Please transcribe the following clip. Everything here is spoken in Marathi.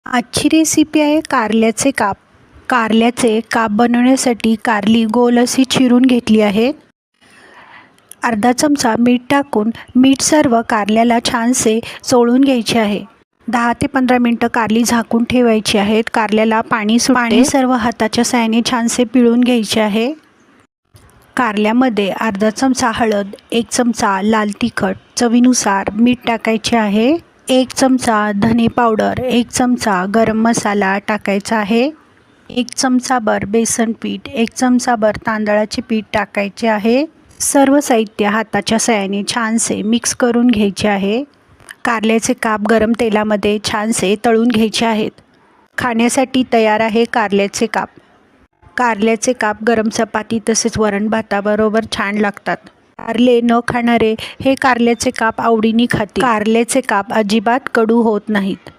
आजची रेसिपी आहे कारल्याचे काप. कारल्याचे काप बनवण्यासाठी कारली गोल अशी चिरून घेतली आहे. अर्धा चमचा मीठ टाकून मीठ सर्व कारल्याला छानसे चोळून घ्यायचे आहे. 10 ते 15 मिनटं कारली झाकून ठेवायची आहेत. कारल्याला पाणी सर्व हाताच्या साहाय्याने छानसे पिळून घ्यायचे आहे. कारल्यामध्ये अर्धा चमचा हळद, 1 चमचा लाल तिखट, चवीनुसार मीठ टाकायचे आहे. 1 चमचा धने पावडर, 1 चमचा गरम मसाला टाकायचा आहे. 1 चमचाभर बेसन पीठ, 1 चमचाभर तांदळाचे पीठ टाकायचे आहे. सर्व साहित्य हाताच्या साहाय्याने छानसे मिक्स करून घ्यायचे आहे. कारल्याचे काप गरम तेलामध्ये छानसे तळून घ्यायचे आहेत. खाण्यासाठी तयार आहे कारल्याचे काप. कारल्याचे काप गरम चपाती तसेच वरण भाताबरोबर छान लागतात. कारले न खाणारे हे कारल्याचे काप आवडीने खातील. कारल्याचे काप अजिबात कडू होत नाहीत.